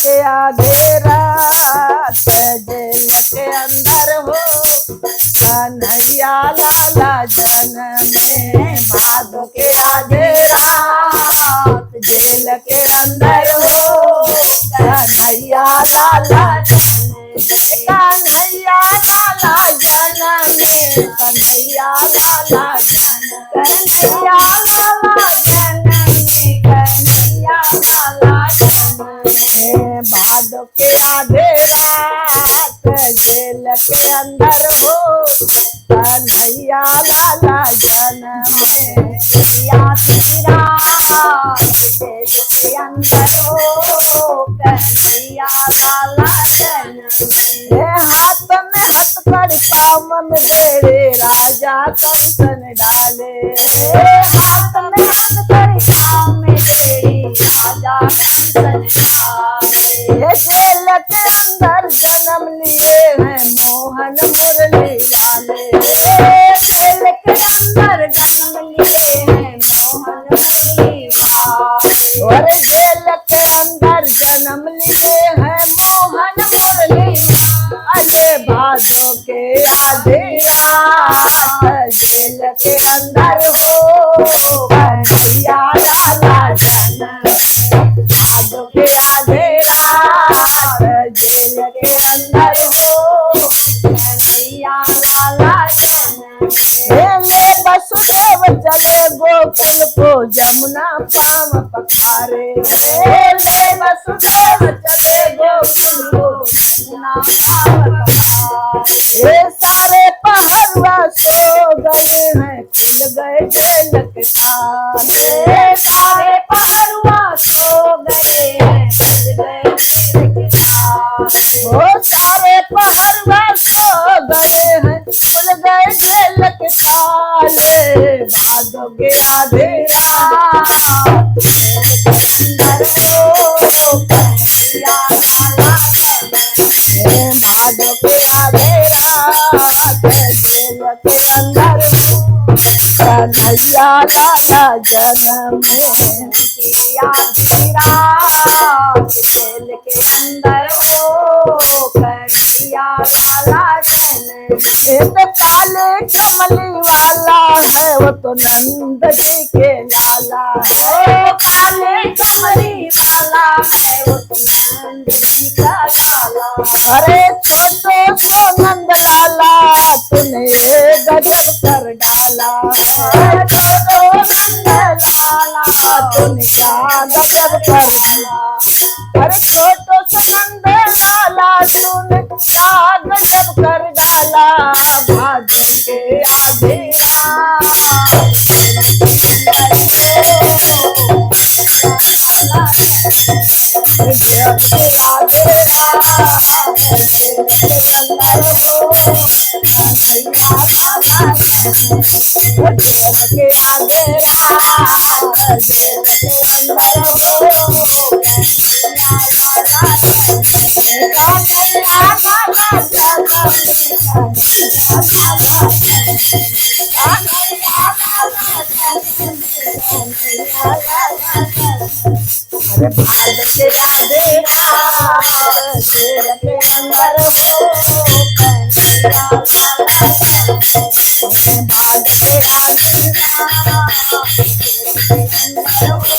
के आधे रात जेल के अंदर हो कन्हैया लाला जन्मे। भादो के आधे रात जेल के अंदर हो कन्हैया लाला जन्मे। कन्हैया लाला जन्मे, कन्हैया लाला जन्मे, कन्हैया लाला जन्मे, कन्हैया लाला जन्मे। भादो के आधे रात जेल के अंदर हो कन्हैया लाला जन्मे। या तेरा जेल के अंदर हो कन्हैया लाला जन्मे। हाथ में हथकड़ी पाँव में बेड़े राजा कंसन डाले। हाथ में हथकड़ी पाँव में बेड़ी राजा कंसन डाले। जेल के अंदर जन्म लिए हैं मोहन मुरली लाले। जेल के अंदर जन्म लिए हैं मोहन मुरली लाले। और जेल के अंदर जन्म लिए हैं मोहन मुरली लाले। भादो के आधे रात जेल के अंदर हो कन्हैया लाला जन्मे। भादो के आधे रात जेल के अंदर हो कन्हैया लाला जन्मे। ले वसुदेव चले गोकुल को जमुना पाँव पखारे। ले वसुदेव चले गोकुल को जमुना पाँव पखारे। सारे पहरुआ सो गए हैं खुल गए जेल के ताले। सारे पहरुआ सो गए हैं खुल गए जेल के ताले। वो सारे पहरुआ सो गए हैं खुल गए जेल के ताले। भादो के आधे रात अंदर हो कन्हैया लाला जन्मे। भादो के आधे रात जेल के अंदर हो कन्हैया लाला जन्मे। आधी रात जेल के अंदर हो कन्हैया लाला जन्मे। काले कमली वाला है वो तो नंद जी के लाला है। काले कमली वाला है वो तो नंद जी का लाला। अरे छोटो सो नंद लाला तूने ये गजब कर डाला है। छोटो नंद लाला तूने क्या गजब कर डाला। अरे छोटो सो नंद लाला तूने क्या गजब कर डाला। भादो के आधे रात जेल के आधे रात जेल के अंदर हो कन्हैया लाला जन्मे। जेल के आधे रात जेल के अंदर हो कन्हैया लाला जन्मे। कन्हैया लाला जन्मे, कन्हैया लाला जन्मे, कन्हैया लाला जन्मे, कन्हैया लाला जन्मे। अरे भादो के आधे रात जेल के अंदर हो कन्हैया लाला जन्मे। भादो के आधे रात जेल के अंदर हो